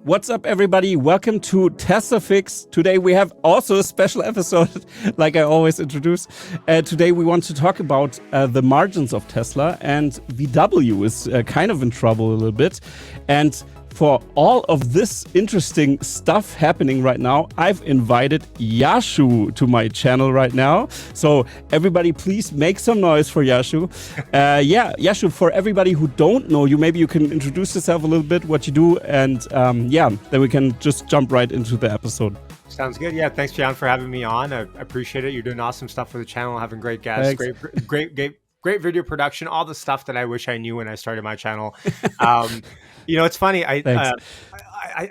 What's up, everybody? Welcome to Tesla Fix. Today we have also a special episode, like I always introduce. Today we want to talk about the margins of Tesla, and VW is kind of in trouble a little bit. And for all of this interesting stuff happening right now, I've invited Yashu to my channel right now. So everybody, please make some noise for Yashu. Yashu, for everybody who don't know you, maybe you can introduce yourself a little bit, what you do, and then we can just jump right into the episode. Sounds good. Yeah, thanks, John, for having me on. I appreciate it. You're doing awesome stuff for the channel, having great guests, great video production, all the stuff that I wish I knew when I started my channel. It's funny. I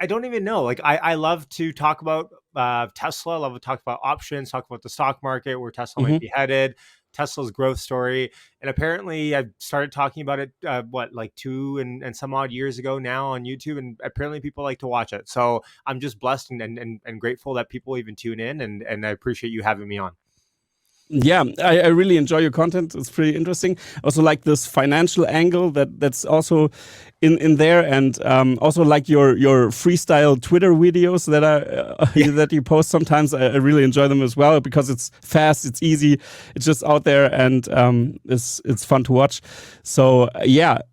don't even know. Like, I love to talk about Tesla. I love to talk about options, talk about the stock market, where Tesla might be headed, Tesla's growth story. And apparently I started talking about it, 2 and some odd years ago now on YouTube. And apparently people like to watch it. So I'm just blessed and grateful that people even tune in. And I appreciate you having me on. Yeah, I really enjoy your content. It's pretty interesting. Also like this financial angle that's also in there, and also like your freestyle Twitter videos that that you post sometimes. I really enjoy them as well because it's fast, it's easy, it's just out there, and it's fun to watch. So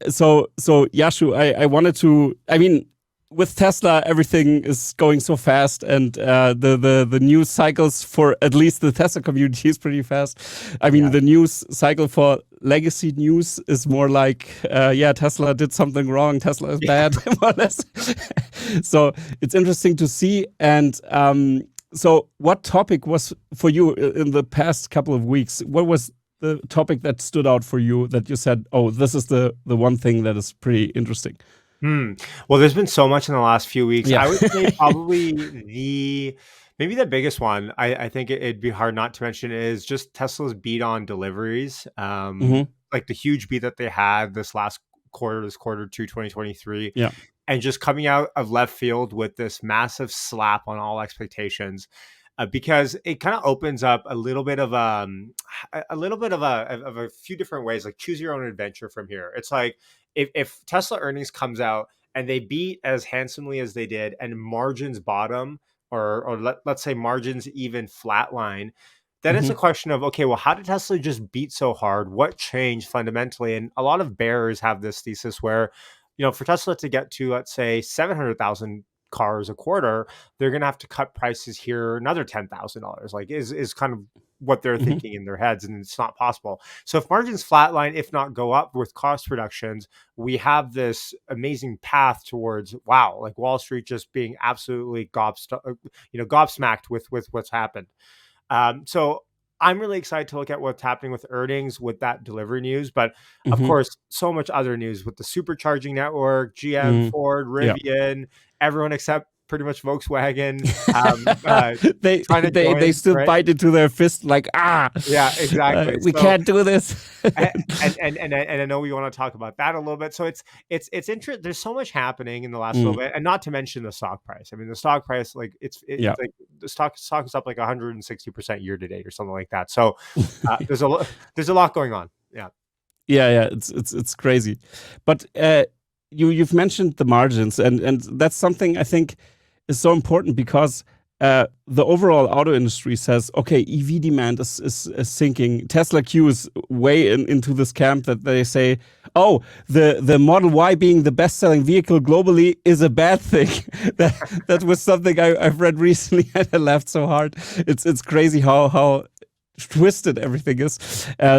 so Yashu, I wanted to. I mean, with Tesla, everything is going so fast, and the news cycles for at least the Tesla community is pretty fast. I mean, the news cycle for legacy news is more like, Tesla did something wrong, Tesla is bad, more or less. So it's interesting to see. And so what topic was for you in the past couple of weeks? What was the topic that stood out for you that you said, oh, this is the one thing that is pretty interesting? Well, there's been so much in the last few weeks. I would say probably maybe the biggest one, I think it'd be hard not to mention, is just Tesla's beat on deliveries. Like the huge beat that they had this quarter 2, 2023. Yeah. And just coming out of left field with this massive slap on all expectations. Because it kind of opens up a little bit of a few different ways, like choose your own adventure from here. It's like if Tesla earnings comes out and they beat as handsomely as they did, and margins bottom, or let's say margins even flatline, then it's a question of, okay, well, how did Tesla just beat so hard? What changed fundamentally? And a lot of bears have this thesis where, for Tesla to get to, let's say, 700,000 cars a quarter, they're going to have to cut prices here another $10,000. Like is kind of what they're thinking in their heads, and it's not possible. So if margins flatline, if not go up with cost reductions, we have this amazing path towards, wow, like Wall Street just being absolutely gobsmacked with what's happened. So I'm really excited to look at what's happening with earnings, with that delivery news, but of course, so much other news with the supercharging network, GM, Ford, Rivian, everyone except pretty much Volkswagen. They still bite into their fist like, yeah, exactly. We can't do this. and I know we want to talk about that a little bit. So it's interesting. There's so much happening in the last little bit, and not to mention the stock price. I mean, the stock price, like like the stock is up like 160% year to date or something like that. So there's a lot going on. Yeah. It's crazy, but you've mentioned the margins, and that's something I think is so important, because the overall auto industry says, okay, EV demand is sinking. Tesla Q is way into this camp that they say, oh, the Model Y being the best-selling vehicle globally is a bad thing. that was something I've read recently, and I laughed so hard. It's crazy how twisted everything is.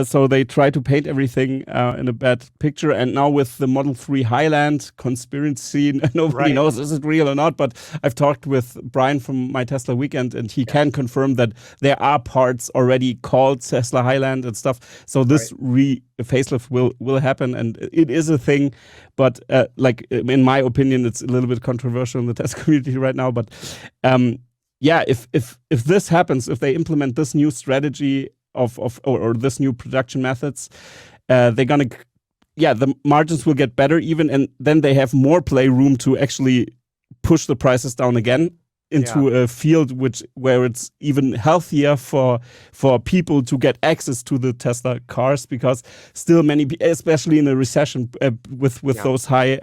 So they try to paint everything in a bad picture. And now with the Model 3 Highland conspiracy, nobody knows is it real or not. But I've talked with Brian from My Tesla Weekend, and he can confirm that there are parts already called Tesla Highland and stuff. So this facelift will happen, and it is a thing. But in my opinion, it's a little bit controversial in the Tesla community right now. But if this happens, if they implement this new strategy or this new production methods, they're gonna, the margins will get better even, and then they have more play room to actually push the prices down again into a field where it's even healthier for people to get access to the Tesla cars, because still many, especially in a recession with those high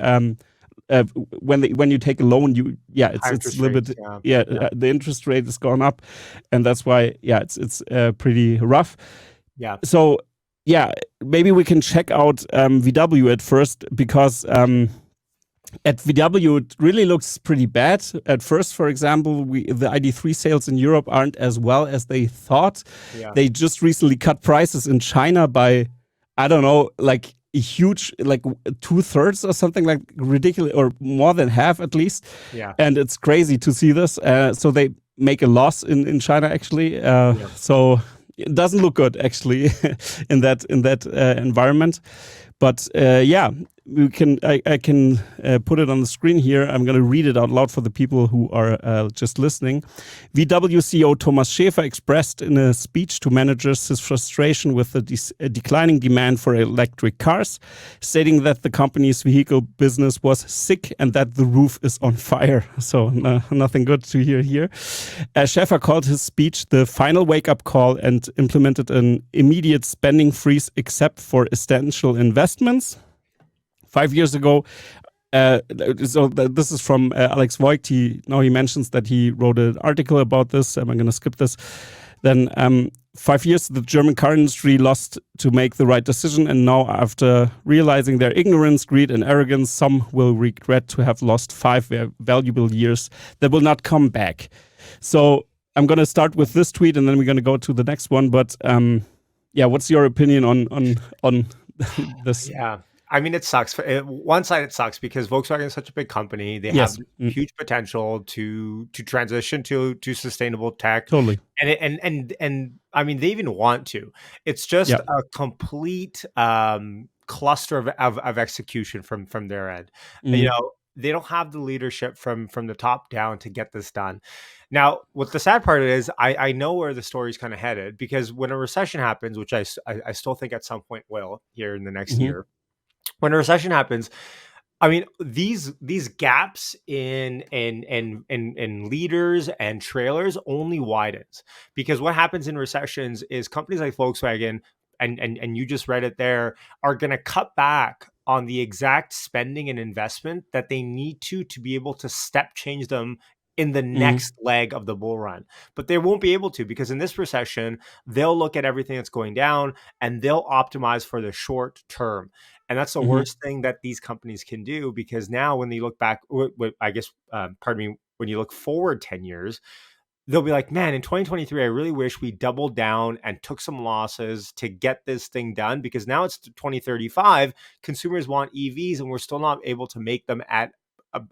when you take a loan, it's a interest little rates, bit the interest rate has gone up, and that's why it's pretty rough. Yeah. So maybe we can check out VW at first, because at VW it really looks pretty bad at first. For example, the ID.3 sales in Europe aren't as well as they thought. They just recently cut prices in China by, I don't know, like a huge, like 2/3 or something, like ridiculous, or more than half at least. And it's crazy to see this. So they make a loss in China actually. So it doesn't look good actually in that environment. But we can. I can put it on the screen here. I'm going to read it out loud for the people who are just listening. VW CEO Thomas Schäfer expressed in a speech to managers his frustration with the declining demand for electric cars, stating that the company's vehicle business was sick and that the roof is on fire. So nothing good to hear here. Schäfer called his speech the final wake-up call and implemented an immediate spending freeze except for essential investments. 5 years ago, this is from Alex Voigt. He mentions that he wrote an article about this. I'm going to skip this. Then 5 years, the German car industry lost to make the right decision. And now, after realizing their ignorance, greed, and arrogance, some will regret to have lost 5 valuable years that will not come back. So I'm going to start with this tweet, and then we're going to go to the next one. But what's your opinion on this? Yeah. I mean, it sucks. One side, it sucks because Volkswagen is such a big company. They have huge potential to transition to sustainable tech. Totally. And I mean, they even want to. It's just a complete cluster of execution from their end. You know, they don't have the leadership from the top down to get this done. Now, what the sad part is, I know where the story's kind of headed, because when a recession happens, which I still think at some point will here in the next year. When a recession happens, I mean, these gaps in leaders and trailers only widens, because what happens in recessions is companies like Volkswagen, and you just read it there, are going to cut back on the exact spending and investment that they need to be able to step change them in the next leg of the bull run. But they won't be able to, because in this recession, they'll look at everything that's going down and they'll optimize for the short term. And that's the worst thing that these companies can do, because now when they look back, I guess, when you look forward 10 years, they'll be like, man, in 2023, I really wish we doubled down and took some losses to get this thing done, because now it's 2035, consumers want EVs and we're still not able to make them at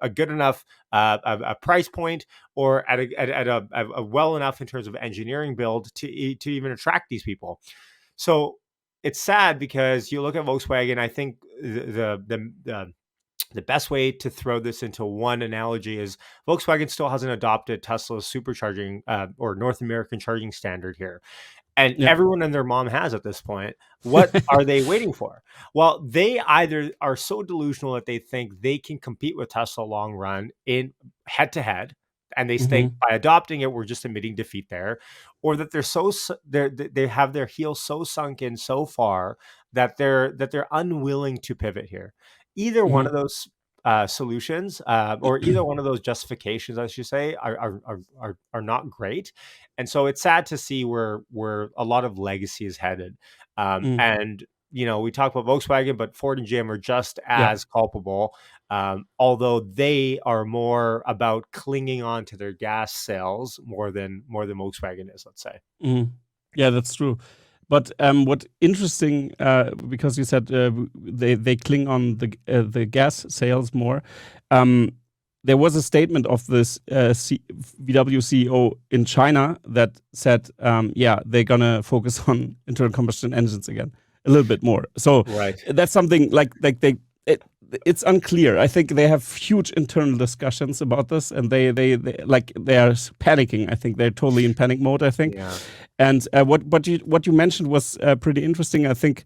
a good enough a price point, or at a well enough in terms of engineering build to even attract these people. So it's sad, because you look at Volkswagen. I think the best way to throw this into one analogy is Volkswagen still hasn't adopted Tesla's supercharging or North American charging standard here. And everyone and their mom has at this point. What are they waiting for? Well, they either are so delusional that they think they can compete with Tesla long run in head to head, and they think by adopting it, we're just admitting defeat there, or that they have their heels so sunk in so far that they're unwilling to pivot here. Either one of those solutions, or either one of those justifications, I should say, are not great. And so it's sad to see where a lot of legacy is headed. And you know, we talk about Volkswagen, but Ford and GM are just as culpable, although they are more about clinging on to their gas sales more than Volkswagen is, let's say. Yeah, that's true. But what interesting, because you said they cling on the gas sales more. There was a statement of this VW CEO in China that said, they're gonna focus on internal combustion engines again a little bit more. So that's something like it's unclear. I think they have huge internal discussions about this, and they are panicking. I think they're totally in panic mode, I think. Yeah. And what you mentioned was pretty interesting. I think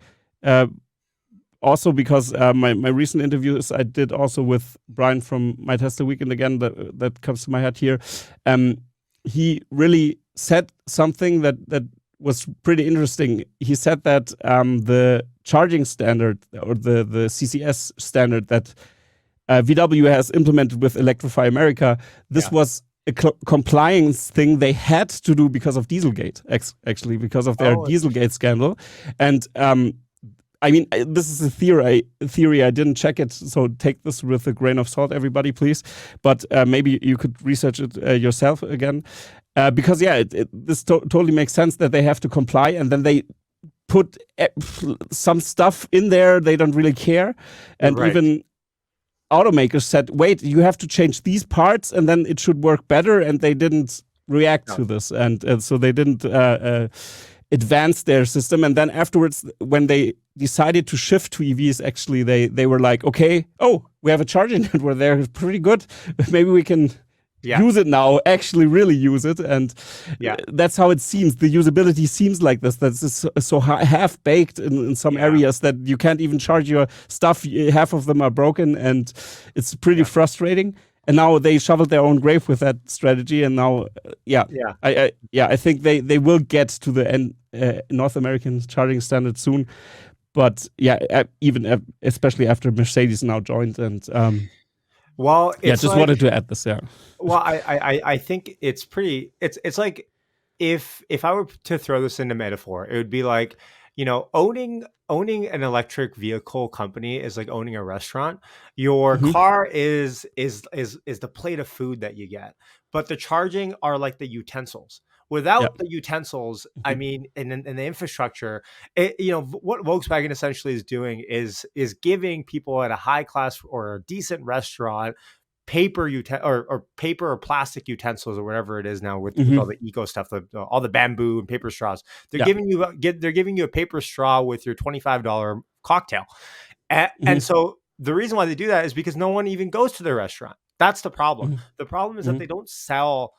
also because my recent interviews I did also with Brian from My Tesla Weekend, again, that comes to my head here. He really said something that was pretty interesting. He said that the charging standard, or the CCS standard that VW has implemented with Electrify America. This was a compliance thing they had to do because of Dieselgate, actually, because of their Dieselgate scandal. And I mean, this is a theory. I didn't check it, so take this with a grain of salt, everybody, please. But maybe you could research it yourself again. Because, this totally makes sense that they have to comply, and then they put some stuff in there they don't really care. And even automakers said, wait, you have to change these parts and then it should work better, and they didn't react to this, and so they didn't advance their system. And then afterwards, when they decided to shift to EVs, actually they were like, okay, we have a charging network there, it's pretty good, maybe we can use it now, actually really use it. And that's how it seems. The usability seems like this. That's so half-baked in some areas that you can't even charge your stuff. Half of them are broken, and it's pretty frustrating. And now they shoveled their own grave with that strategy. And now, I think they will get to the North American charging standard soon. But even especially after Mercedes now joined, and wanted to add this. Well, I think it's pretty. It's like if I were to throw this into metaphor, it would be like, owning an electric vehicle company is like owning a restaurant. Your car is the plate of food that you get, but the charging are like the utensils. Without the utensils, I mean, in the infrastructure, what Volkswagen essentially is doing is giving people at a high class or a decent restaurant paper or plastic utensils or whatever it is now with all the eco stuff, all the bamboo and paper straws. They're giving you a paper straw with your $25 cocktail, and so the reason why they do that is because no one even goes to their restaurant. That's the problem. The problem is that they don't sell.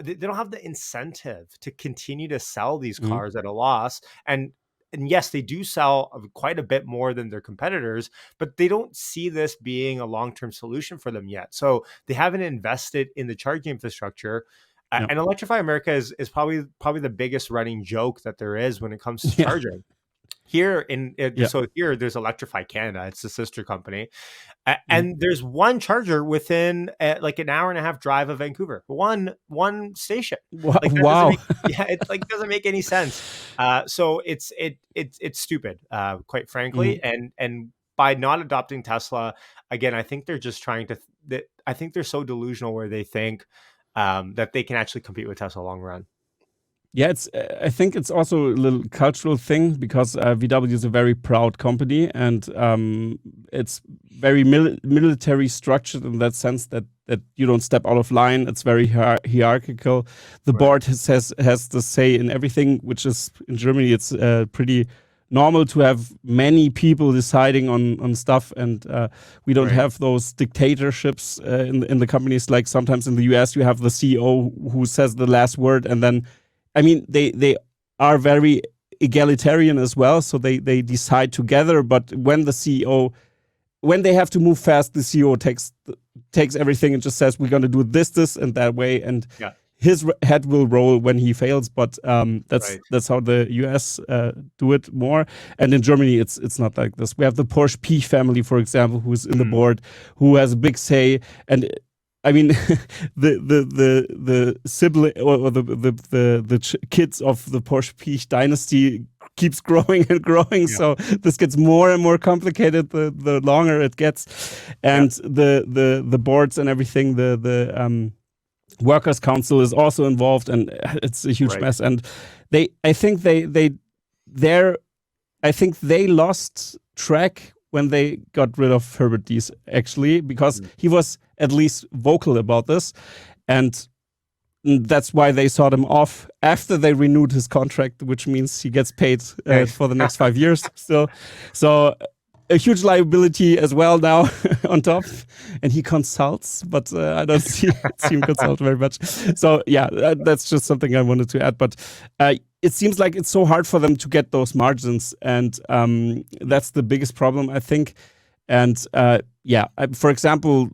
They don't have the incentive to continue to sell these cars at a loss. And yes, they do sell quite a bit more than their competitors, but they don't see this being a long-term solution for them yet. So they haven't invested in the charging infrastructure. And Electrify America is probably the biggest running joke that there is when it comes to charging. Here so here there's Electrify Canada. It's the sister company. And there's one charger within like an hour and a half drive of Vancouver. One station. Wow. It like doesn't make any sense. So it's stupid, quite frankly. And by not adopting Tesla, again, I think they're just trying to. I think they're so delusional where they think that they can actually compete with Tesla long run. Yeah, I think it's also a little cultural thing because VW is a very proud company, and it's very military structured in that sense that you don't step out of line. It's very hierarchical. The board has the say in everything, which is in Germany it's pretty normal to have many people deciding on stuff, and we don't have those dictatorships in the companies. Like sometimes in the US you have the CEO who says the last word, and then I mean, they are very egalitarian as well, so they decide together. But when they have to move fast, the CEO takes everything and just says, we're going to do this, and that way. And his head will roll when he fails. But that's how the US do it more. And in Germany, it's not like this. We have the Porsche P family, for example, who's in the board, who has a big say. And I mean, the sibling or the kids of the Porsche P dynasty keeps growing and growing. So this gets more and more complicated the longer it gets, and the boards and everything. The workers' council is also involved, and it's a huge mess. And I think they lost track when they got rid of Herbert Diess, actually, because he was at least vocal about this. And that's why they saw him off after they renewed his contract, which means he gets paid for the next 5 years still. So a huge liability as well now on top. And he consults, but I don't see him consult very much. So that's just something I wanted to add. But it seems like it's so hard for them to get those margins, and that's the biggest problem, I think. And for example,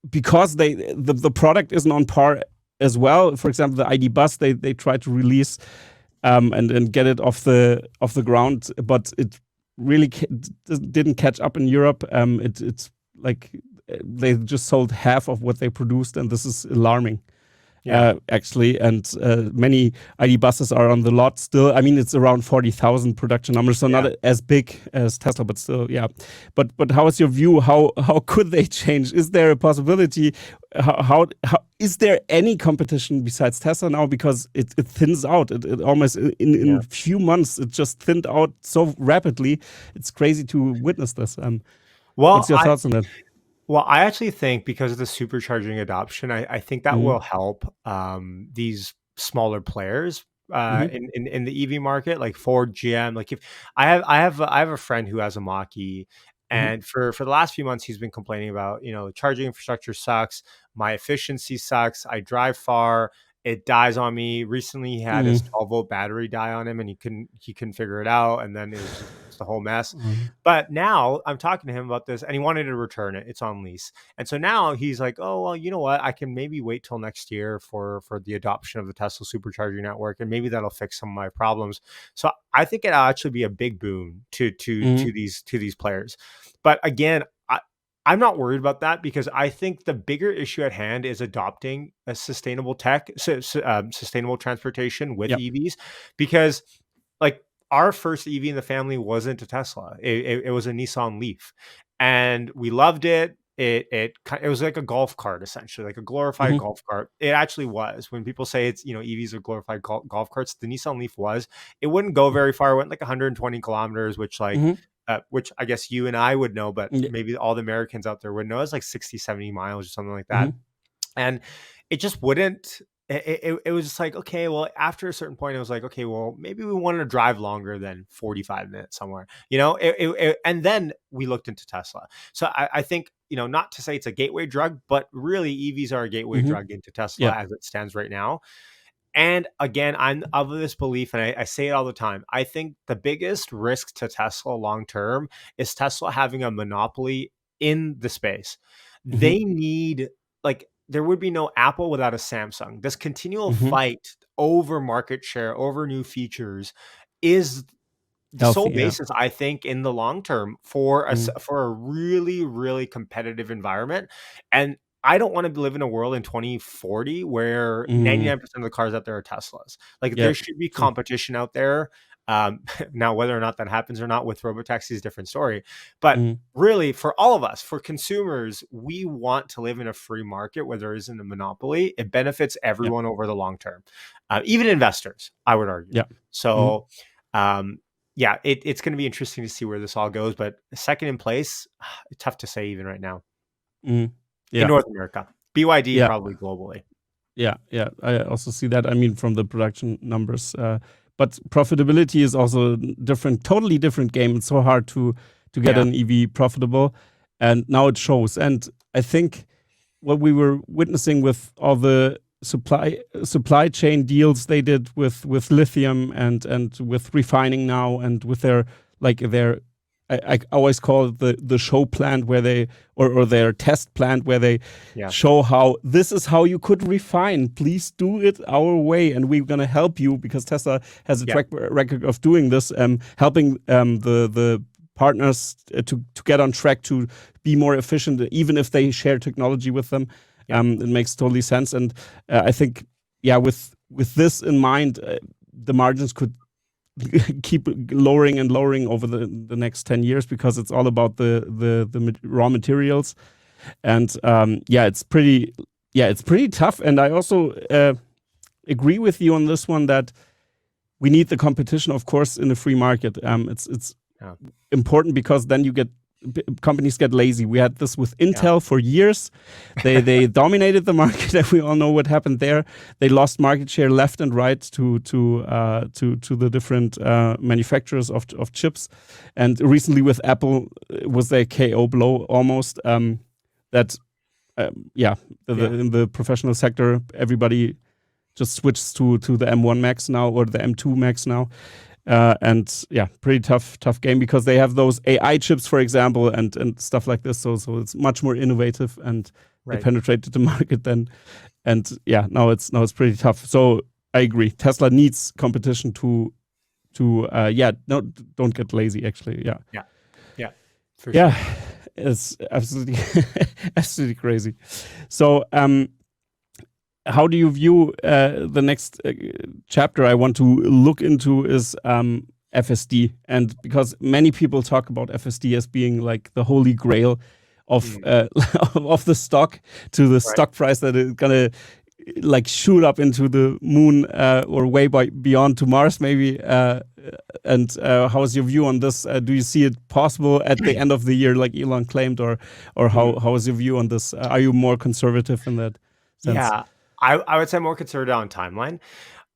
because the product isn't on par as well. For example, the ID.BUZZ they tried to release and get it off the ground, but it really didn't catch up in Europe. It's like they just sold half of what they produced, and this is alarming. Actually, and many ID buses are on the lot still. I mean, it's around 40,000 production numbers, so not as big as Tesla, but still, yeah. But how is your view? How could they change? Is there a possibility? How is there any competition besides Tesla now? Because it thins out. It almost in a few months it just thinned out so rapidly. It's crazy to witness this. What's your thoughts on that? Well, I actually think because of the supercharging adoption, I think that will help these smaller players in the EV market, like Ford, GM. Like if I have a friend who has a Mach-E, and for the last few months he's been complaining about, charging infrastructure sucks, my efficiency sucks, I drive far, it dies on me. Recently he had his 12-volt battery die on him, and he couldn't figure it out, and then it was just a whole mess. But now I'm talking to him about this, and he wanted to return it. It's on lease. And so now he's like, oh, well, you know what? I can maybe wait till next year for the adoption of the Tesla supercharging network, and maybe that'll fix some of my problems. So I think it'll actually be a big boon to these players. But again, I'm not worried about that, because I think the bigger issue at hand is adopting a sustainable sustainable transportation with EVs, because like our first EV in the family wasn't a Tesla. It was a Nissan Leaf, and we loved it. It was like a golf cart, essentially, like a glorified golf cart. It actually was. When people say it's, EVs are glorified golf carts, the Nissan Leaf was. It wouldn't go very far. It went like 120 kilometers, which which I guess you and I would know, but maybe all the Americans out there would know. It's like 60, 70 miles or something like that. And it just wouldn't, it was just like, okay, well, after a certain point, it was like, okay, well, maybe we wanted to drive longer than 45 minutes somewhere, and then we looked into Tesla. So I think, not to say it's a gateway drug, but really EVs are a gateway drug into Tesla as it stands right now. And again, I'm of this belief, and I say it all the time, I think the biggest risk to Tesla long-term is Tesla having a monopoly in the space. They need, there would be no Apple without a Samsung. This continual fight over market share, over new features is the sole basis, I think, in the long term for a really, really competitive environment. And I don't want to live in a world in 2040 where 99% of the cars out there are Teslas. There should be competition out there. Now, whether or not that happens or not with Robo Taxis is a different story. But really, for all of us, for consumers, we want to live in a free market where there isn't a monopoly. It benefits everyone over the long term, even investors, I would argue. So, it's going to be interesting to see where this all goes. But second in place, it's tough to say even right now. In North America, BYD probably globally. I also see that. I mean, from the production numbers, but profitability is also different, totally different game. It's so hard to get an EV profitable, and now it shows. And I think what we were witnessing with all the supply chain deals they did with lithium and with refining now, and with their I always call it the show plant where they, or their test plant where they show how this is how you could refine. Please do it our way, and we're going to help you, because Tesla has a track record of doing this, helping the partners to get on track to be more efficient, even if they share technology with them. It makes totally sense. And I think, with this in mind, the margins could keep lowering and lowering over the next 10 years, because it's all about the raw materials. And it's pretty tough. And I also agree with you on this one, that we need the competition, of course, in a free market. It's important, because then companies get lazy. We had this with Intel for years. They dominated the market, and we all know what happened there. They lost market share left and right to the different manufacturers of chips. And recently with Apple, it was their KO blow almost. In the professional sector, everybody just switched to the M1 Max now, or the M2 Max now. Pretty tough game, because they have those AI chips, for example, and stuff like this. So it's much more innovative, and they penetrated the market then. And now it's pretty tough. So I agree. Tesla needs competition don't get lazy, actually. For sure. It's absolutely absolutely crazy. So how do you view the next chapter I want to look into is FSD, and because many people talk about FSD as being like the holy grail of of the stock, to the stock price that is gonna like shoot up into the moon or way beyond to Mars maybe. And how is your view on this? Do you see it possible at the end of the year, like Elon claimed, or how is your view on this? Are you more conservative in that sense? Yeah, I would say more conservative on timeline.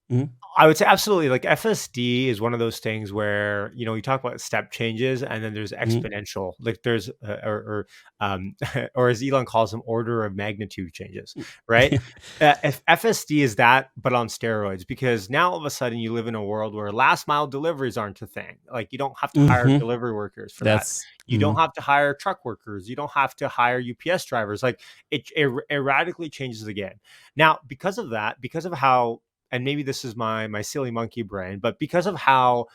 Mhm. I would say absolutely. Like FSD is one of those things where, you know, you talk about step changes and then there's Mhm. exponential, like there's or as Elon calls them, order of magnitude changes, right? If FSD is that, but on steroids, because now all of a sudden you live in a world where last mile deliveries aren't a thing. Like you don't have to hire Mhm. delivery workers for that. That's You don't have to hire truck workers. You don't have to hire UPS drivers. Like it radically changes the game. Now, because of that, because of how, and maybe this is my silly monkey brain, but because of how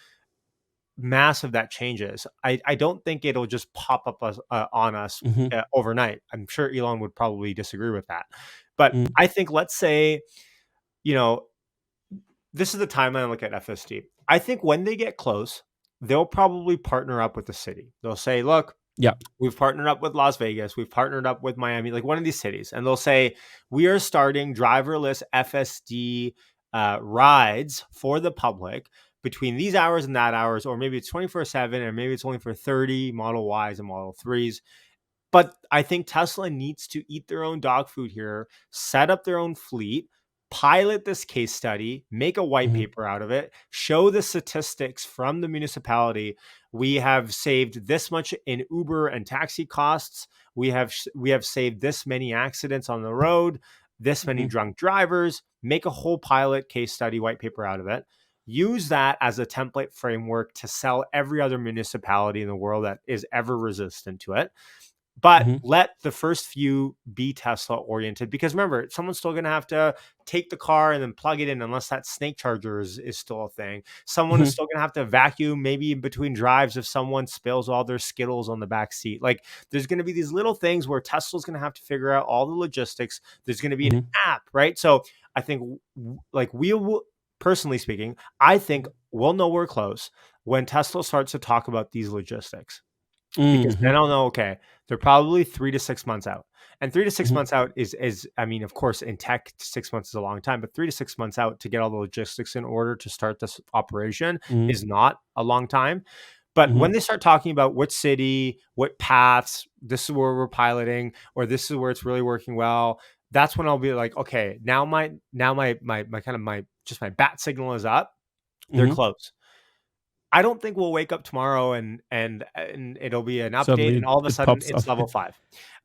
massive that changes, I don't think it'll just pop up on us Mhm. overnight. I'm sure Elon would probably disagree with that, but Mhm. I think, let's say, you know, this is the timeline I look at FSD. I think when they get close, they'll probably partner up with the city. They'll say, look, Yeah. we've partnered up with Las Vegas. We've partnered up with Miami, like one of these cities. And they'll say, we are starting driverless FSD rides for the public between these hours and that hours, or maybe it's 24/7, or maybe it's only for 30 Model Ys and Model 3s. But I think Tesla needs to eat their own dog food here, set up their own fleet, pilot this case study, make a white Mhm. paper out of it, show the statistics from the municipality. We have saved this much in Uber and taxi costs. We have saved this many accidents on the road, this many Mhm. drunk drivers. Make a whole pilot case study white paper out of it. Use that as a template framework to sell every other municipality in the world that is ever resistant to it. But Mhm. let the first few be Tesla oriented, because remember, someone's still going to have to take the car and then plug it in, unless that snake charger is still a thing. Someone is Mhm. still going to have to vacuum maybe in between drives if someone spills all their Skittles on the back seat. Like there's going to be these little things where Tesla's going to have to figure out all the logistics. There's going to be an Mhm. app, right? So I think like we will, personally speaking, I think we'll know we're close when Tesla starts to talk about these logistics, because then Mhm. I'll know, okay, they're probably 3 to 6 months out. And 3 to 6 Mhm. months out is, I mean, of course, in tech, 6 months is a long time, but 3 to 6 months out to get all the logistics in order to start this operation Mhm. is not a long time. But when Mhm. they start talking about what city, what paths, this is where we're piloting, or this is where it's really working well, that's when I'll be like, okay, now my kind of my just my bat signal is up. They're Mhm. close. I don't think we'll wake up tomorrow and it'll be an update Suddenly and all of a it sudden pops up. it's level 5.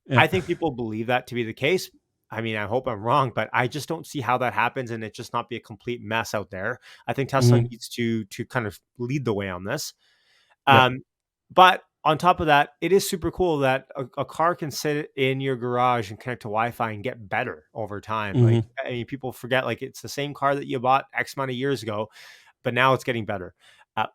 Yeah. I think people believe that to be the case. I mean, I hope I'm wrong, but I just don't see how that happens and it just not be a complete mess out there. I think Tesla Mhm. needs to kind of lead the way on this. Yeah. But on top of that, it is super cool that a car can sit in your garage and connect to Wi-Fi and get better over time. Like, Mhm. I mean, people forget, like, it's the same car that you bought X amount of years ago, but now it's getting better.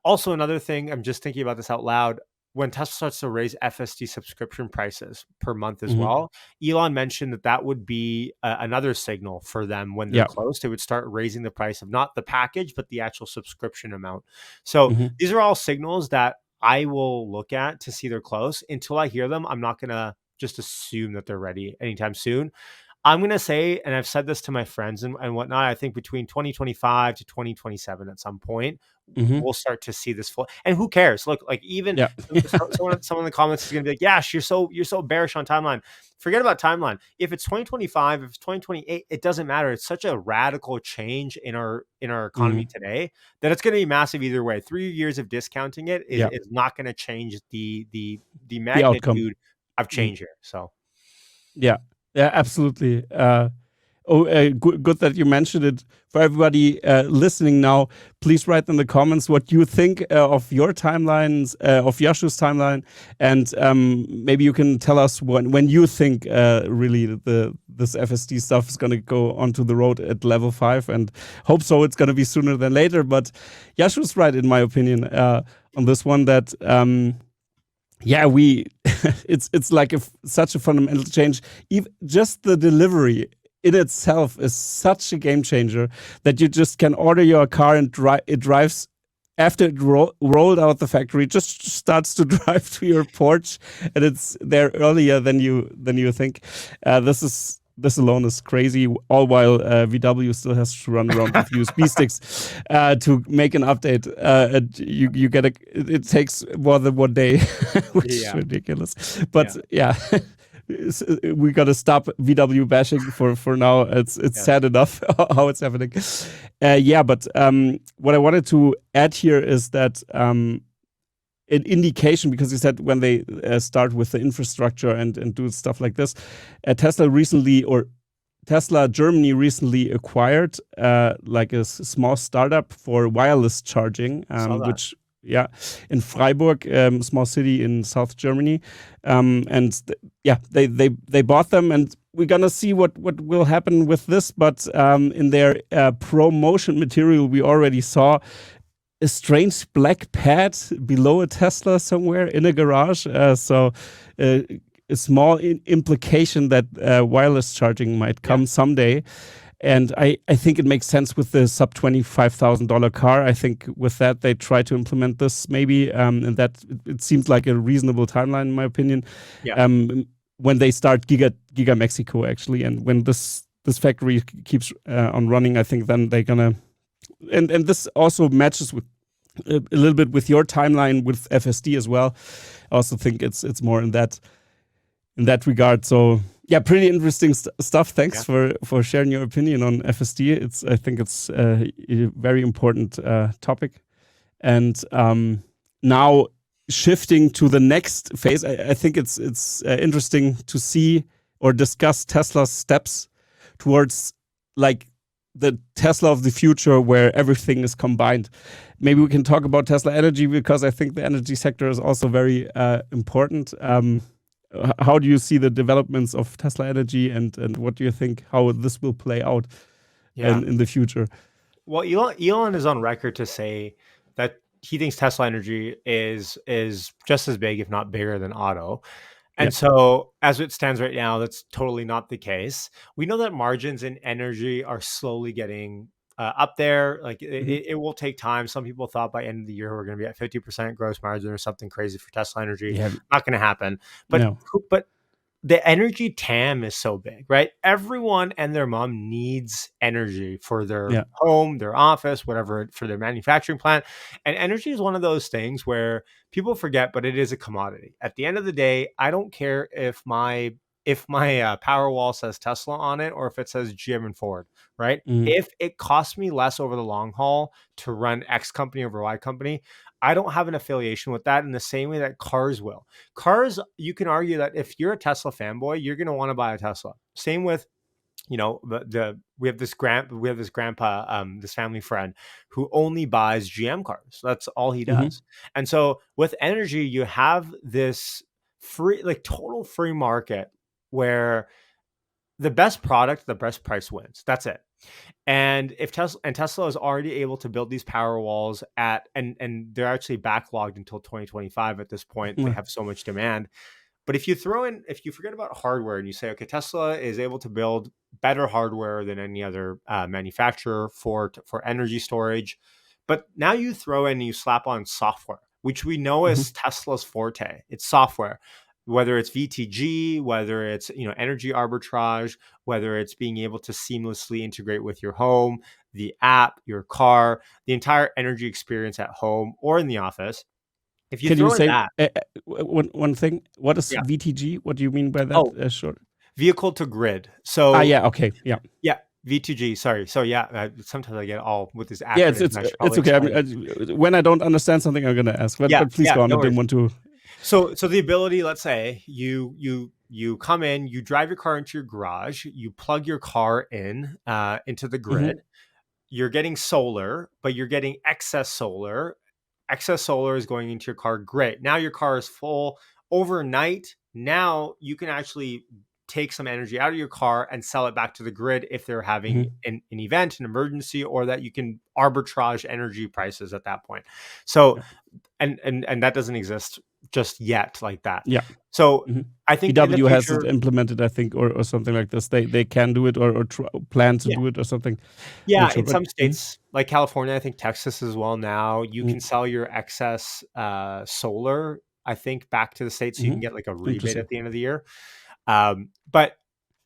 Also, another thing, I'm just thinking about this out loud. When Tesla starts to raise FSD subscription prices per month as Mhm. well, Elon mentioned that that would be another signal for them when they're Yeah. close. They would start raising the price of not the package, but the actual subscription amount. So Mhm. these are all signals that I will look at to see they're close. Until I hear them, I'm not going to just assume that they're ready anytime soon. I'm going to say, and I've said this to my friends and whatnot, I think between 2025 to 2027 at some point, Mhm. we'll start to see this full. And who cares? Look, like even Yeah. someone in the comments is going to be like, "Yash, you're so bearish on timeline." Forget about timeline. If it's 2025, if it's 2028, it doesn't matter. It's such a radical change in our economy Mhm. today that it's going to be massive either way. 3 years of discounting it is Yeah. is not going to change the The outcome. magnitude of Mhm. change here. So Yeah. Yeah, absolutely. Good that you mentioned it. For everybody listening now, please write in the comments what you think of your timelines, of Yashu's timeline, and maybe you can tell us when you think really this FSD stuff is going to go onto the road at level 5, and hope so. It's going to be sooner than later. But Yashu's right, in my opinion, on this one, that yeah, it's like such a fundamental change. Even just the delivery in itself is such a game changer that you just can order your car and it drives after it rolled out the factory, it just starts to drive to your porch, and it's there earlier than you think. This alone is crazy. All while VW still has to run around with USB sticks to make an update. And you get it takes more than one day, which is Yeah. ridiculous. But yeah. We gotta stop VW bashing for now. It's sad enough how it's happening. Yeah, but what I wanted to add here is that an indication, because you said when they start with the infrastructure and do stuff like this, Tesla Germany recently acquired like a small startup for wireless charging, which in Freiburg, small city in South Germany, they bought them, and we're gonna see what will happen with this. But in their promotion material, we already saw a strange black pad below a Tesla somewhere in a garage. So a small implication that wireless charging might come someday. And I think it makes sense with the sub $25,000 car. I think with that, they try to implement this maybe. And that it seems like a reasonable timeline, in my opinion. When they start Giga Mexico, actually. And when this factory keeps on running, I think then they're going to. And this also matches with a little bit with your timeline with FSD as well. I also think it's more in that regard. So yeah, pretty interesting stuff. Thanks for sharing your opinion on FSD. I think it's a very important topic. And now shifting to the next phase, I think it's interesting to see or discuss Tesla's steps towards like the Tesla of the future, where everything is combined. Maybe we can talk about Tesla Energy, because I think the energy sector is also very important. How do you see the developments of Tesla Energy, and what do you think how this will play out in the future? Well, Elon is on record to say that he thinks Tesla Energy is just as big, if not bigger, than auto. And so as it stands right now, that's totally not the case. We know that margins in energy are slowly getting up there. Like it will take time. Some people thought by end of the year we're going to be at 50% gross margin or something crazy for Tesla Energy. Not going to happen. But the energy TAM is so big, right? Everyone and their mom needs energy for their home, their office, whatever, for their manufacturing plant. And energy is one of those things where people forget, but it is a commodity. At the end of the day, I don't care if my power wall says Tesla on it or if it says GM and Ford, right? If it costs me less over the long haul to run X company over Y company, I don't have an affiliation with that in the same way that cars will. Cars, you can argue that if you're a Tesla fanboy, you're going to want to buy a Tesla. Same with, we have this grandpa, this family friend who only buys GM cars. That's all he does. And so with energy, you have this total free market where the best product, the best price wins. That's it. And if Tesla is already able to build these power walls and they're actually backlogged until 2025 at this point, they have so much demand. But if you forget about hardware and you say, okay, Tesla is able to build better hardware than any other manufacturer for energy storage, but now you throw in and you slap on software, which we know is Tesla's forte. It's software. Whether it's VTG, whether it's energy arbitrage, whether it's being able to seamlessly integrate with your home, the app, your car, the entire energy experience at home or in the office. If you Can throw you say that, one thing? What is VTG? What do you mean by that? Short. Vehicle to grid. So okay, V2G. Sorry. So sometimes I get all with this acronym. Yeah, it's okay. When I don't understand something, I'm gonna ask. But please go on. I didn't want to. So the ability, let's say you come in, you drive your car into your garage, you plug your car in into the grid. You're getting solar, but you're getting excess solar. Excess solar is going into your car. Great. Now your car is full overnight. Now you can actually take some energy out of your car and sell it back to the grid if they're having an event, an emergency, or that you can arbitrage energy prices at that point. So, and that doesn't exist just yet like that. Yeah. So hmm I think in the VW hasn't future, implemented, I think, or something like this. They can do it or plan to yeah, do it or something. I'm yeah, not sure, in but some states like California, I think Texas as well now, you mm, can sell your excess solar, I think, back to the state so you can mhm. get like a rebate Interesting. at the end of the year. But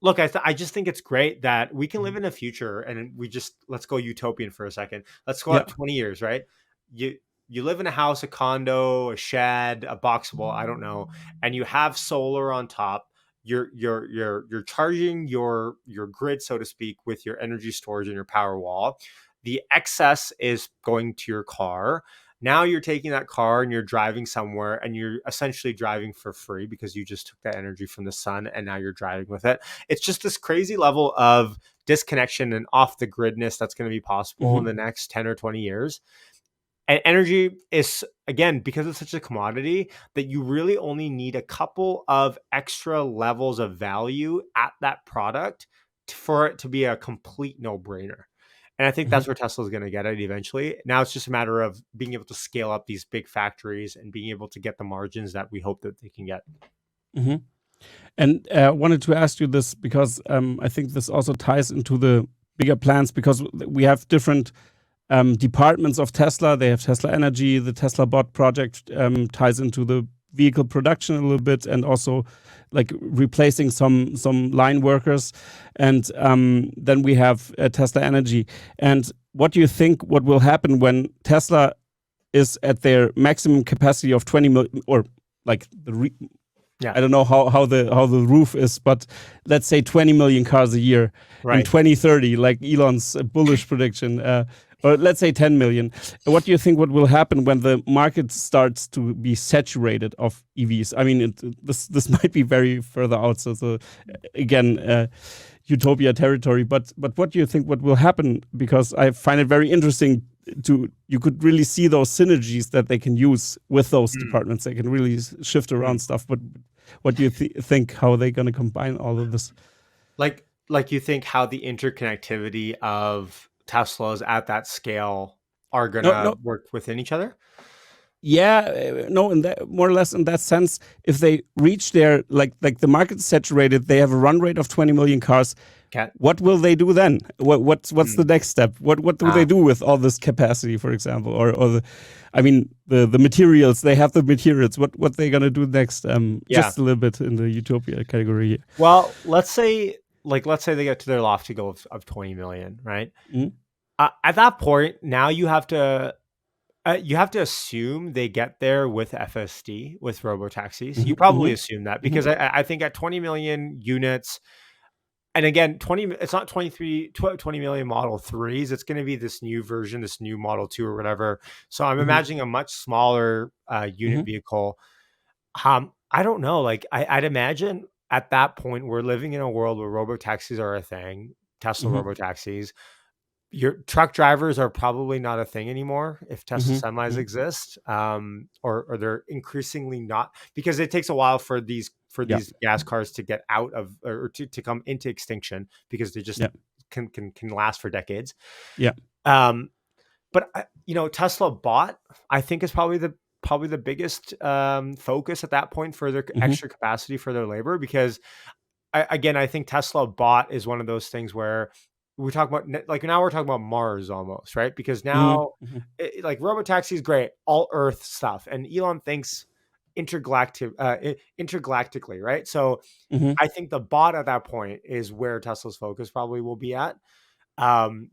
look, I just think it's great that we can live in a future, and let's go utopian for a second. Let's go Yeah. out 20 years, right? You you live in a house, a condo, a shed, a boxable, I don't know, and you have solar on top. You're charging your grid, so to speak, with your energy storage and your power wall. The excess is going to your car. Now you're taking that car and you're driving somewhere, and you're essentially driving for free because you just took that energy from the sun and now you're driving with it. It's just this crazy level of disconnection and off the gridness that's going to be possible in hmm the next 10 or 20 years. And energy is, again, because it's such a commodity, that you really only need a couple of extra levels of value at that product for it to be a complete no brainer. And I think hmm that's where Tesla is going to get it eventually. Now it's just a matter of being able to scale up these big factories and being able to get the margins that we hope that they can get. hmm And I wanted to ask you this because I think this also ties into the bigger plans because we have different departments of Tesla. They have Tesla Energy, the Tesla Bot project ties into the vehicle production a little bit, and also like replacing some line workers. And then we have Tesla Energy. And what do you think? What will happen when Tesla is at their maximum capacity of 20 million, or like Yeah. I don't know how the roof is, but let's say 20 million cars a year in Right. 2030, like Elon's bullish prediction, or let's say 10 million. What do you think? What will happen when the market starts to be saturated of EVs? I mean, this might be very further out. So again, utopia territory. But what do you think? What will happen? Because I find it very interesting you could really see those synergies that they can use with those Mm, departments. They can really shift mm. around stuff. But what do you think? How are they going to combine all of this? Like you think how the interconnectivity of Teslas at that scale are going No, to no, work within each other? yeah, no, in that, more or less in that sense, if they reach their like the market's saturated, they have a run rate of 20 million cars. Okay. What will they do then? What's the Mm. next step? What do they Ah, do with all this capacity, for example, or the, I mean the materials they have the materials. What they gonna do next? yeah. Just a little bit in the utopia category. Well, let's say they get to their lofty goal of 20 million, right? Mm-hmm. At that point, now you have to assume they get there with FSD, with robo taxis. You Mm-hmm. probably assume that Mm-hmm. because I think at 20 million units, and again, it's not 20 million Model 3s. It's going to be this new version, this new Model 2 or whatever. So I'm Mm-hmm. imagining a much smaller unit Mm-hmm. vehicle. I don't know. Like I'd imagine at that point, we're living in a world where robo taxis are a thing. Tesla Mm-hmm. robo taxis. Your truck drivers are probably not a thing anymore if Tesla semis Mm-hmm. exist, or they're increasingly not, because it takes a while for these Yeah. gas cars to get out of, or to come into extinction, because they just Yeah. can last for decades. Yeah. Um, but Tesla bot, I think, is probably the biggest focus at that point for their Mm-hmm. extra capacity for their labor, because I think Tesla bot is one of those things where we talk about, like, now we're talking about Mars almost, right? Because now, Mm-hmm. like, robotaxi is great, all Earth stuff, and Elon thinks intergalactically, right? So Mm-hmm. I think the bot at that point is where Tesla's focus probably will be at,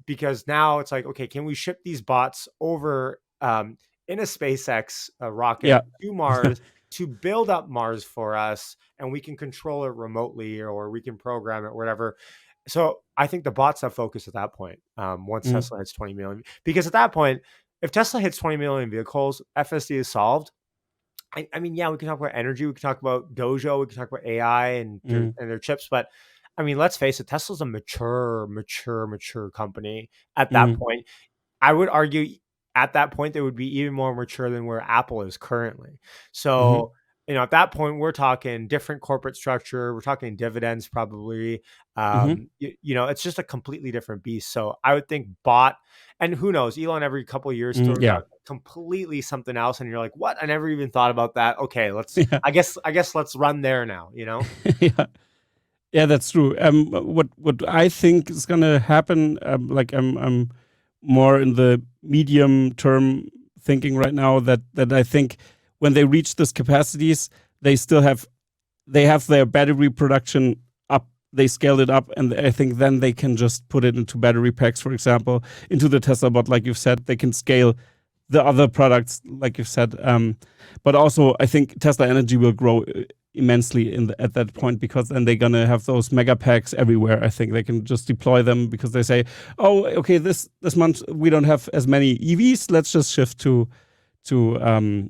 because now it's like, okay, can we ship these bots over in a SpaceX rocket Yeah. to Mars to build up Mars for us, and we can control it remotely, or we can program it, whatever. So I think the bots have focus at that point, once Mm-hmm. Tesla hits 20 million, because at that point, if Tesla hits 20 million vehicles, FSD is solved. I mean, yeah, we can talk about energy, we can talk about Dojo, we can talk about AI and their chips, but I mean, let's face it, Tesla's a mature company at that Mm-hmm. point. I would argue at that point they would be even more mature than where Apple is currently. Mm-hmm. So at that point, we're talking different corporate structure. We're talking dividends, probably. Mm-hmm. It's just a completely different beast. So I would think bot, and who knows, Elon every couple of years throws Yeah. out completely something else, and you're like, what? I never even thought about that. Okay, Yeah. I guess let's run there now. Yeah. Yeah, that's true. What I think is gonna happen, like I'm more in the medium term thinking right now, that I think when they reach these capacities, they still have their battery production up. They scaled it up, and I think then they can just put it into battery packs, for example, into the Tesla bot, like you've said. They can scale the other products, like you've said. But also, I think Tesla Energy will grow immensely at that point, because then they're gonna have those mega packs everywhere. I think they can just deploy them because they say, "Oh, okay, this month we don't have as many EVs. Let's just shift to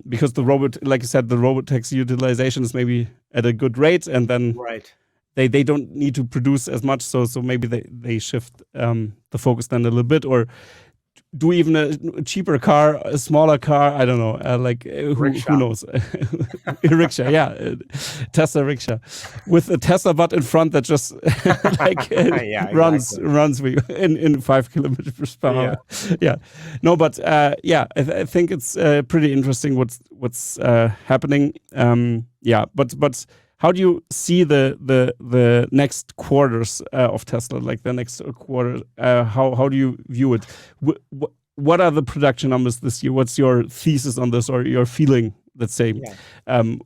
because the robot, like you said, the robot taxi utilization is maybe at a good rate, and then Right. they don't need to produce as much. So maybe they shift the focus then a little bit, or do even a cheaper car, a smaller car. I don't know. Who knows? A rickshaw, yeah, Tesla rickshaw with a Tesla bot in front that just Yeah, runs in 5 kilometers per hour. Yeah, no, but yeah, I think it's pretty interesting what's happening. Yeah, but how do you see the next quarters of Tesla, like the next quarter? How do you view it? What are the production numbers this year? What's your thesis on this, or your feeling? Let's say, the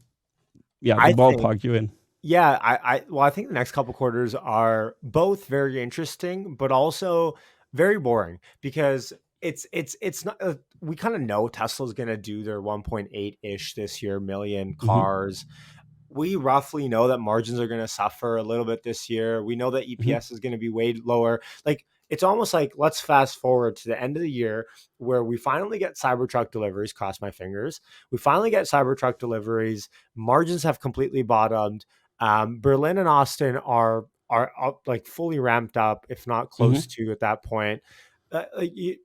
ballpark you're in. Yeah, I think the next couple quarters are both very interesting, but also very boring, because it's not. We kind of know Tesla's going to do their 1.8-ish this year million cars. We roughly know that margins are going to suffer a little bit this year. We know that EPS is going to be way lower. Like, it's almost like, let's fast forward to the end of the year where we finally get Cybertruck deliveries, cross my fingers. We finally get Cybertruck deliveries. Margins have completely bottomed. Berlin and Austin are like fully ramped up, if not close to at that point. We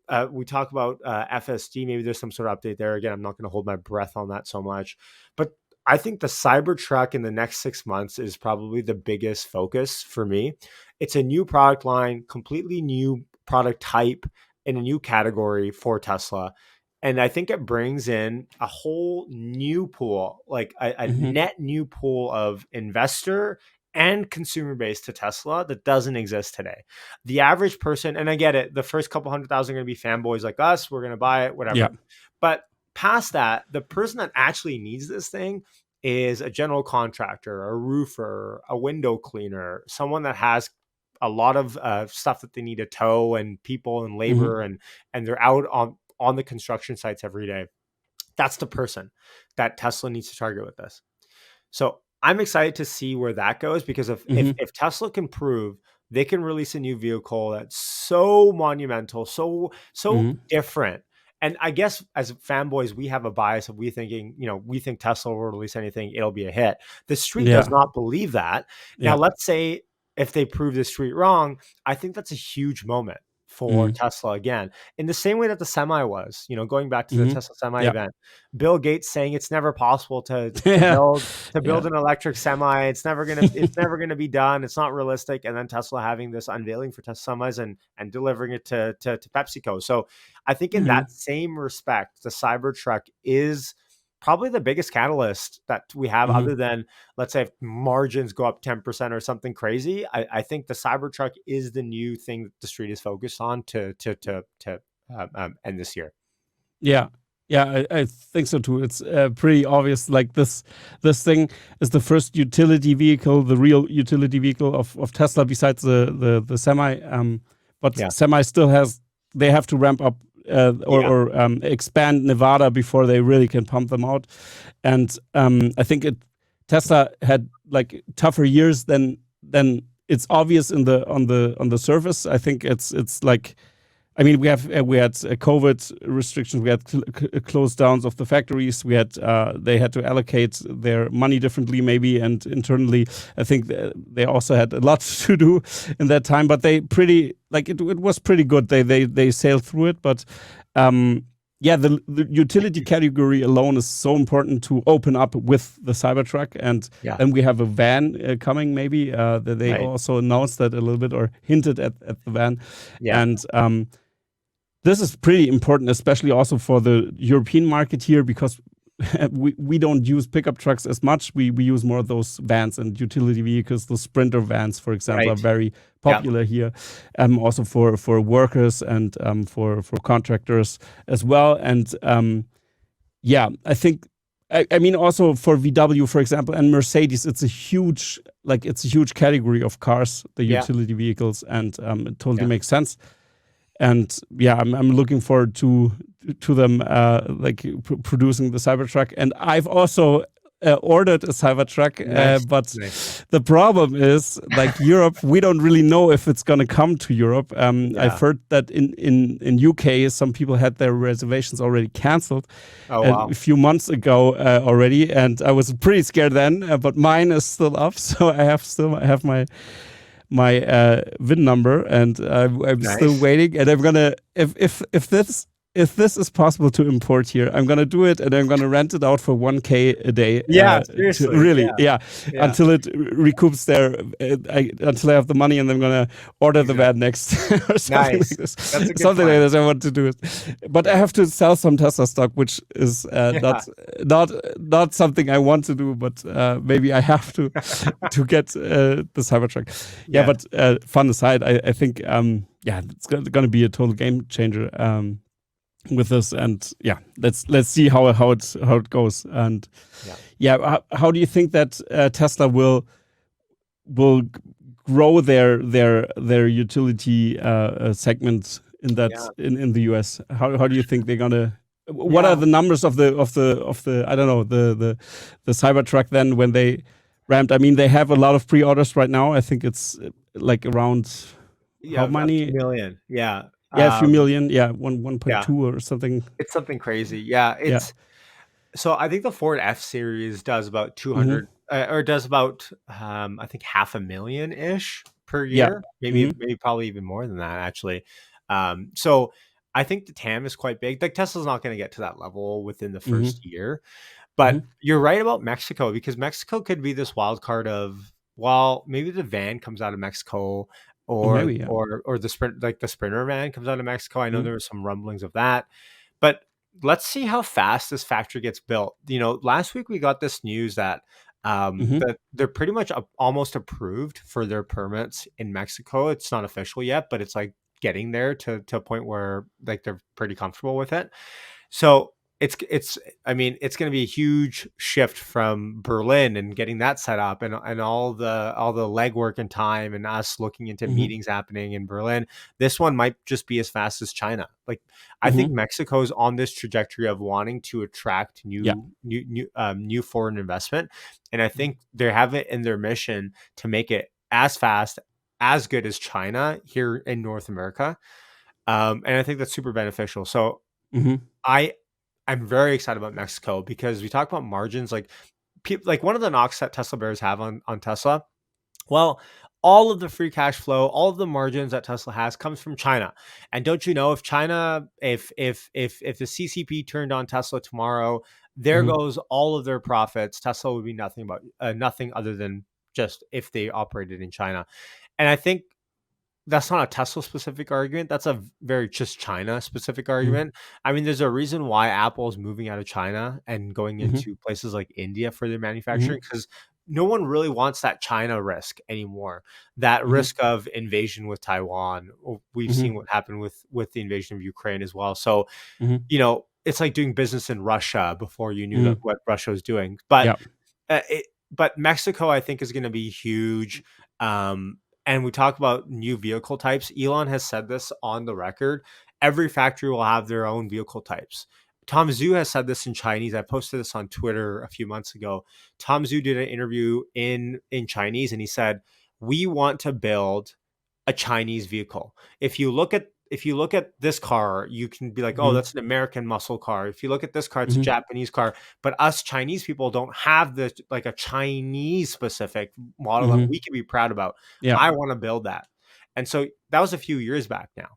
talk about FSD. Maybe there's some sort of update there. Again, I'm not going to hold my breath on that so much. But I think the Cybertruck in the next 6 months is probably the biggest focus for me. It's a new product line, completely new product type in a new category for Tesla. And I think it brings in a whole new pool, like a net new pool of investor and consumer base to Tesla that doesn't exist today. The average person, and I get it, the first couple 100,000 are going to be fanboys like us. We're going to buy it, whatever. Yeah. But past that, the person that actually needs this thing is a general contractor, a roofer, a window cleaner, someone that has a lot of stuff that they need to tow, and people and labor, and they're out on the construction sites every day. That's the person that Tesla needs to target with this. So I'm excited to see where that goes, because if Tesla can prove they can release a new vehicle that's so monumental, so different. And I guess as fanboys, we have a bias of we think Tesla will release anything, it'll be a hit. The street does not believe that. Now, let's say if they prove the street wrong, I think that's a huge moment for Tesla again, in the same way that the Semi was, going back to the Tesla Semi event. Bill Gates saying it's never possible to build an electric Semi. It's never gonna be done. It's not realistic. And then Tesla having this unveiling for Tesla Semis and delivering it to PepsiCo. So I think in that same respect, the Cybertruck is probably the biggest catalyst that we have, other than, let's say, if margins go up 10% or something crazy. I think the Cybertruck is the new thing that the street is focused on to end this year. Yeah, I think so too. It's pretty obvious. Like this thing is the first utility vehicle, the real utility vehicle of Tesla, besides the Semi. But Semi still they have to ramp up or expand Nevada before they really can pump them out. And I think Tesla had like tougher years than it's obvious on the surface. I think it's like, I mean, we had COVID restrictions. We had closed downs of the factories. We had they had to allocate their money differently, maybe, and internally, I think they also had a lot to do in that time. But they it was pretty good. They sailed through it. But yeah, the utility category alone is so important to open up with the Cybertruck, and Yeah. then we have a van coming. Maybe that they Right. also announced that a little bit or hinted at the van, Yeah. and this is pretty important, especially also for the European market here, because we don't use pickup trucks as much. We use more of those vans and utility vehicles. The Sprinter vans, for example, are Right. very Yeah. popular here, also for workers and for contractors as well. And yeah, I think. I mean, also for VW, for example, and Mercedes, it's a huge category of cars, the Yeah. utility vehicles, and it totally Yeah. makes sense. And yeah, I'm looking forward to them producing the Cybertruck. And I've also ordered a Cybertruck, Nice. but Nice. the problem is, like, Europe, we don't really know if it's going to come to Europe. Yeah. I've heard that in UK, some people had their reservations already canceled Oh, wow. a few months ago already, and I was pretty scared then. But mine is still up, so I have my VIN number, and I'm still Nice. waiting. And I'm gonna if this is possible to import here, I'm gonna do it, and I'm gonna rent it out for 1K a day. Yeah. To Seriously. really, Yeah. Yeah. until it recoups until I have the money, and I'm gonna order the van Exactly. next or something Nice. like this. That's a good Something plan. like this. I want to do it, but I have to sell some Tesla stock, which is Yeah. not something I want to do, but maybe I have to get the Cybertruck. Yeah, Yeah. but fun aside, I think it's going to be a total game changer with this, and yeah, let's see how it goes. And how do you think that Tesla will grow their utility segment in that in the US? How do you think they're gonna? What are the numbers of the I don't know the Cybertruck then when they ramped? I mean, they have a lot of pre-orders right now. I think it's like around how A few many? million. Yeah. Yeah, a few million. Yeah, 1.2 or something. It's something crazy. Yeah. Yeah. So I think the Ford F Series does about Mm-hmm. 200 or does about I think 500,000 ish per Yeah. year, maybe Mm-hmm. probably even more than that actually. So I think the TAM is quite big. Like Tesla's not going to get to that level within the Mm-hmm. first year, Mm-hmm. but you're right about Mexico, because Mexico could be this wild card of, well, maybe the van comes out of Mexico, or Maybe. Yeah. the Sprinter van comes out of Mexico. I know Mm-hmm. there were some rumblings of that. But let's see how fast this factory gets built. Last week we got this news that Mm-hmm. that they're pretty much almost approved for their permits in Mexico. It's not official yet, but it's like getting there to a point where like they're pretty comfortable with it. So it's I mean, it's going to be a huge shift from Berlin and getting that set up, and all the legwork and time, and us looking into Mm-hmm. meetings happening in Berlin. This one might just be as fast as China. Like, I Mm-hmm. think Mexico's on this trajectory of wanting to attract Yeah. new foreign investment, and I think they have it in their mission to make it as fast, as good as China here in North America. And I think that's super beneficial. So Mm-hmm. I I'm very excited about Mexico, because we talk about margins. Like, like one of the knocks that Tesla bears have on Tesla, well, all of the free cash flow, all of the margins that Tesla has comes from China. And don't you know, if China, if the CCP turned on Tesla tomorrow, there Mm-hmm. goes all of their profits. Tesla would be nothing other than just if they operated in China. And I think that's not a Tesla specific argument. That's a very just China specific argument. I mean, there's a reason why Apple is moving out of China and going Mm-hmm. into places like India for their Mm-hmm. manufacturing, because no one really wants that China risk anymore. That Mm-hmm. risk of invasion with Taiwan. We've Mm-hmm. seen what happened with the invasion of Ukraine as well. So, Mm-hmm. it's like doing business in Russia before you knew Mm-hmm. what Russia was doing. But Yeah. but Mexico, I think, is going to be huge. And we talk about new vehicle types. Elon has said this on the record. Every factory will have their own vehicle types. Tom Zhu has said this in Chinese. I posted this on Twitter a few months ago. Tom Zhu did an interview in Chinese, and he said, "We want to build a Chinese vehicle. If you look at this car, you can be like, oh, Mm-hmm. that's an American muscle car. If you look at this car, it's a Mm-hmm. Japanese car. But us Chinese people don't have this, like, a Chinese specific model that Mm-hmm. we can be proud about. Yeah. I want to build that." And so that was a few years back now.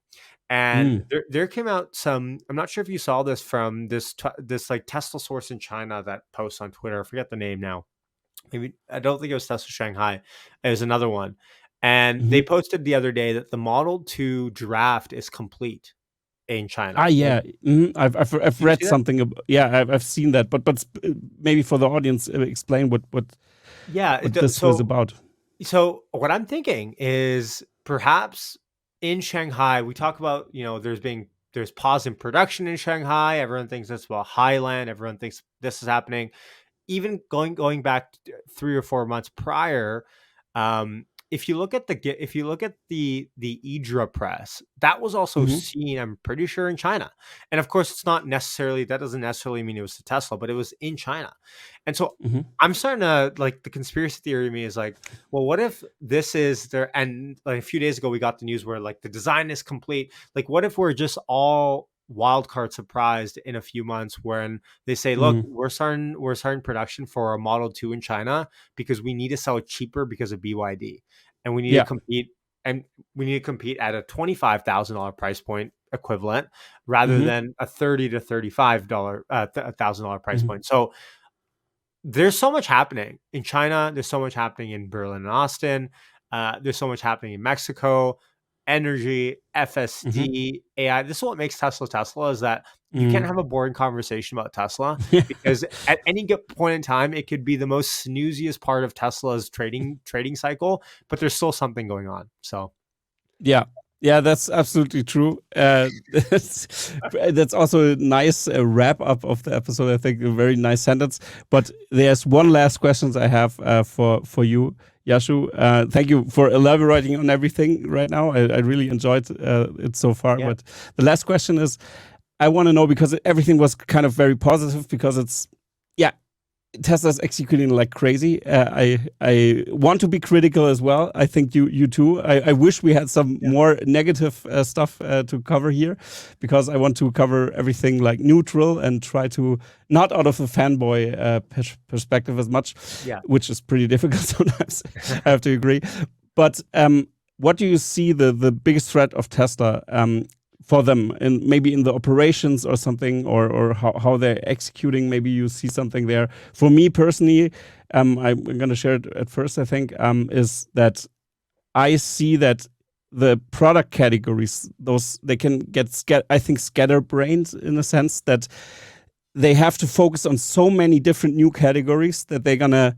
And Mm. there came out some. I'm not sure if you saw this from this like Tesla source in China that posts on Twitter. I forget the name now. Maybe I don't think it was Tesla Shanghai. It was another one, and they Hmm. posted the other day that the Model 2 draft is complete in China. Ah, yeah. I've Did you read see that? something. Yeah, I've seen that. But maybe for the audience, explain Yeah. what this was about. So what I'm thinking is perhaps in Shanghai, we talk about, there's pause in production in Shanghai. Everyone thinks that's about Highland. Everyone thinks this is happening. Even going back 3 or 4 months prior, if you look at the Idra press, that was also Hmm. seen, I'm pretty sure, in China. And of course, that doesn't necessarily mean it was to Tesla, but it was in China. And so Hmm. I'm starting to, like, the conspiracy theory in me is like, well, what if this is there? And like a few days ago, we got the news where like the design is complete. Like, what if we're just all wild card surprised in a few months when they say, look, Mm. we're starting production for a Model 2 in China because we need to sell it cheaper because of BYD, and Yeah. we need to compete at a $25,000 price point equivalent rather Hmm. than a $30 to $35 thousand-dollar price Hmm. point. So there's so much happening in China. There's so much happening in Berlin and Austin. There's so much happening in Mexico. Energy, Hmm. FSD, AI. This is what makes Tesla Tesla, is that you can't Mm. have a boring conversation about Tesla, because at any point in time, it could be the most snooziest part of Tesla's trading cycle, but there's still something going on. So Yeah, yeah, that's absolutely true. That's also a nice wrap up of the episode. I think a very nice sentence. But there's one last questions I have for you, Yashu. Thank you for elaborating on everything right now. I really enjoyed it so far. yeah, But the last question is, I want to know, because everything was kind of very positive, because it's, yeah, Tesla's executing like crazy. I want to be critical as well. I think you too. I wish we had some yeah, more negative stuff to cover here, because I want to cover everything like neutral and try to not out of a fanboy perspective as much, yeah. which is pretty difficult sometimes. I have to agree. But what do you see the biggest threat of Tesla? For them, and maybe in the operations or something, or how they're executing, maybe you see something there. For me personally, I'm going to share it at first, I think, is that I see that the product categories, those, they can get I think scatterbrained, in a sense that they have to focus on so many different new categories that they're gonna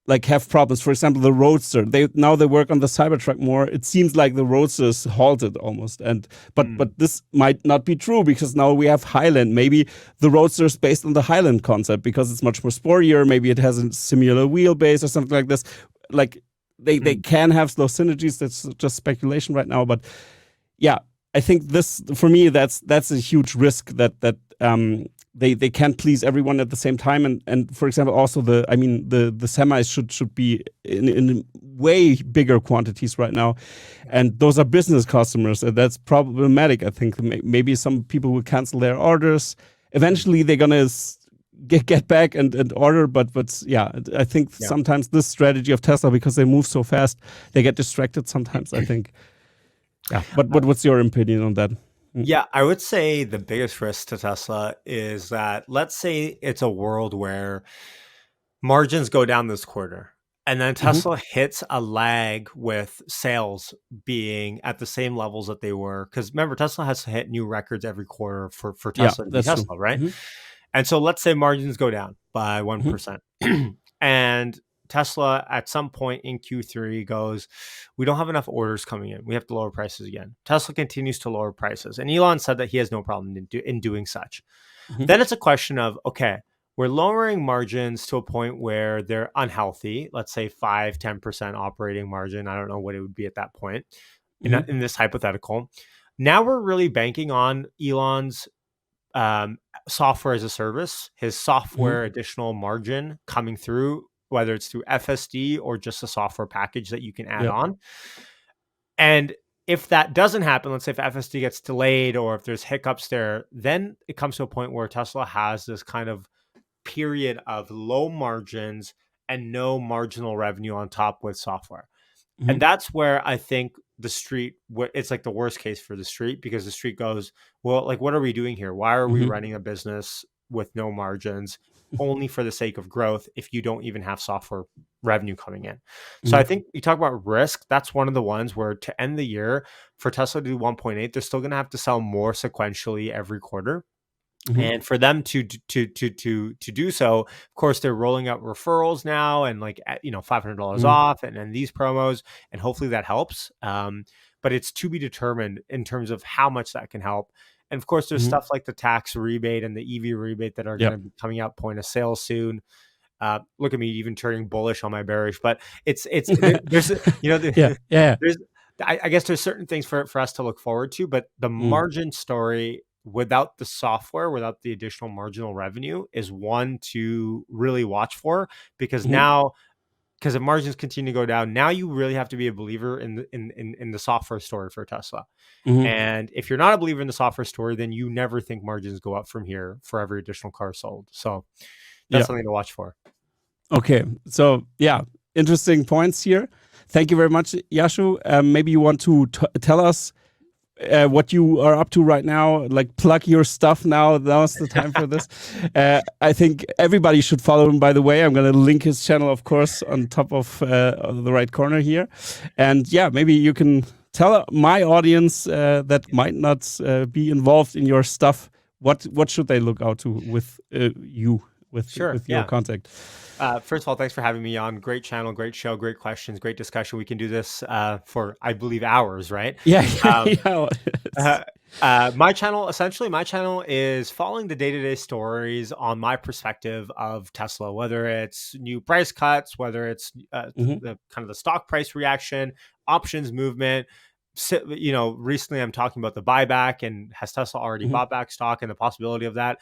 like have problems. For example, the Roadster. They work on the Cybertruck more. It seems like the Roadster is halted almost. And Mm, but this might not be true, because now we have Highland. Maybe the Roadster is based on the Highland concept because it's much more sportier. Maybe it has a similar wheelbase or something like this. Like they mm, can have those synergies. That's just speculation right now. But yeah, I think this, for me, that's a huge risk, that they can't please everyone at the same time. And for example, also the semis should be in way bigger quantities right now, yeah, and those are business customers, and that's problematic. I think maybe some people will cancel their orders. mm, Eventually, they're gonna get back and order, but yeah, I think yeah. sometimes this strategy of Tesla, because they move so fast, they get distracted sometimes, I think. Yeah, but what's your opinion on that? Mm. Yeah, I would say the biggest risk to Tesla is that, let's say it's a world where margins go down this quarter, and then Hmm. Tesla hits a lag with sales being at the same levels that they were. Because remember, Tesla has to hit new records every quarter for Yeah, Tesla to be that's true. Tesla, right? Hmm. And so let's say margins go down by Hmm. 1%. And Tesla at some point in Q3 goes, we don't have enough orders coming in. We have to lower prices again. Tesla continues to lower prices. And Elon said that he has no problem in doing such. Hmm. Then it's a question of, okay, we're lowering margins to a point where they're unhealthy. Let's say 5-10% operating margin. I don't know what it would be at that point Hmm. in this hypothetical. Now we're really banking on Elon's um, software as a service, his Hmm. software additional margin coming through, whether it's through FSD or just a software package that you can add Yeah. on. And if that doesn't happen, let's say if FSD gets delayed or if there's hiccups there, then it comes to a point where Tesla has this kind of period of low margins and no marginal revenue on top with software. And that's where I think the street, it's like the worst case for the street, because the street goes, well, like, what are we doing here? Why are we running a business with no margins only for the sake of growth if you don't even have software revenue coming in? So I think you talk about risk. That's one of the ones where to end the year for Tesla to do 1.8, they're still going to have to sell more sequentially every quarter. And for them to do so, of course, they're rolling out referrals now and like, $500 off and these promos, and hopefully that helps. But it's to be determined in terms of how much that can help. And of course, there's stuff like the tax rebate and the EV rebate that are going to be coming out point of sale soon. Look at me even turning bullish on my bearish, but there's there's I guess there's certain things for us to look forward to, but the margin story without the software, without the additional marginal revenue, is one to really watch for, because now, because the margins continue to go down, now you really have to be a believer in the software story for Tesla. And if you're not a believer in the software story, then you never think margins go up from here for every additional car sold. So that's something to watch for. Okay. So yeah, interesting points here. Thank you very much, Yashu. Maybe you want to tell us what you are up to right now, like plug your stuff now. Now's the time for this. I think everybody should follow him, by the way. I'm going to link his channel, of course, on top of the right corner here. And yeah, maybe you can tell my audience that might not be involved in your stuff, what should they look out to with you, with your contact. First of all, thanks for having me on. Great channel, great show, great questions, great discussion. We can do this for, I believe, hours, right? My channel is following the day-to-day stories on my perspective of Tesla, whether it's new price cuts, whether it's the kind of the stock price reaction, options movement. Recently I'm talking about the buyback, and has Tesla already bought back stock, and the possibility of that.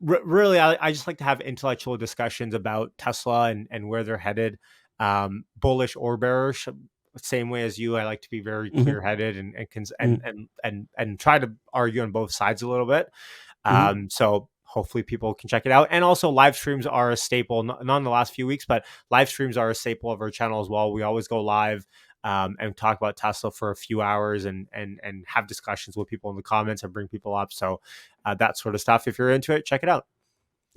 Really, I just like to have intellectual discussions about Tesla and where they're headed, bullish or bearish. Same way as you, I like to be very clear-headed and try to argue on both sides a little bit. So hopefully people can check it out. And also, live streams are a staple, not in the last few weeks, but live streams are a staple of our channel as well. We always go live and talk about Tesla for a few hours and have discussions with people in the comments and bring people up. So that sort of stuff. If you're into it, check it out.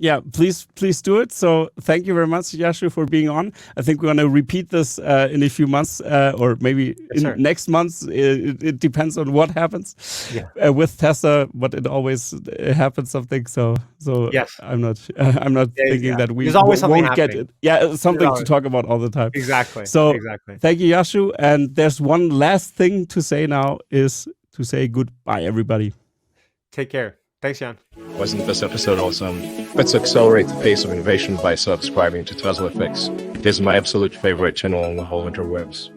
Yeah, please do it. So thank you very much, Yashu, for being on. I think we're going to repeat this in a few months or maybe next month. It depends on what happens with Tesla, but it always happens something. So yes. I'm not thinking that we won't get it. Yeah, something to talk about all the time. Exactly. So thank you, Yashu. And there's one last thing to say now, is to say goodbye, everybody. Take care. Thanks, Jan. Wasn't this episode awesome? Let's accelerate the pace of innovation by subscribing to Tesla Fix. It is my absolute favorite channel on the whole interwebs.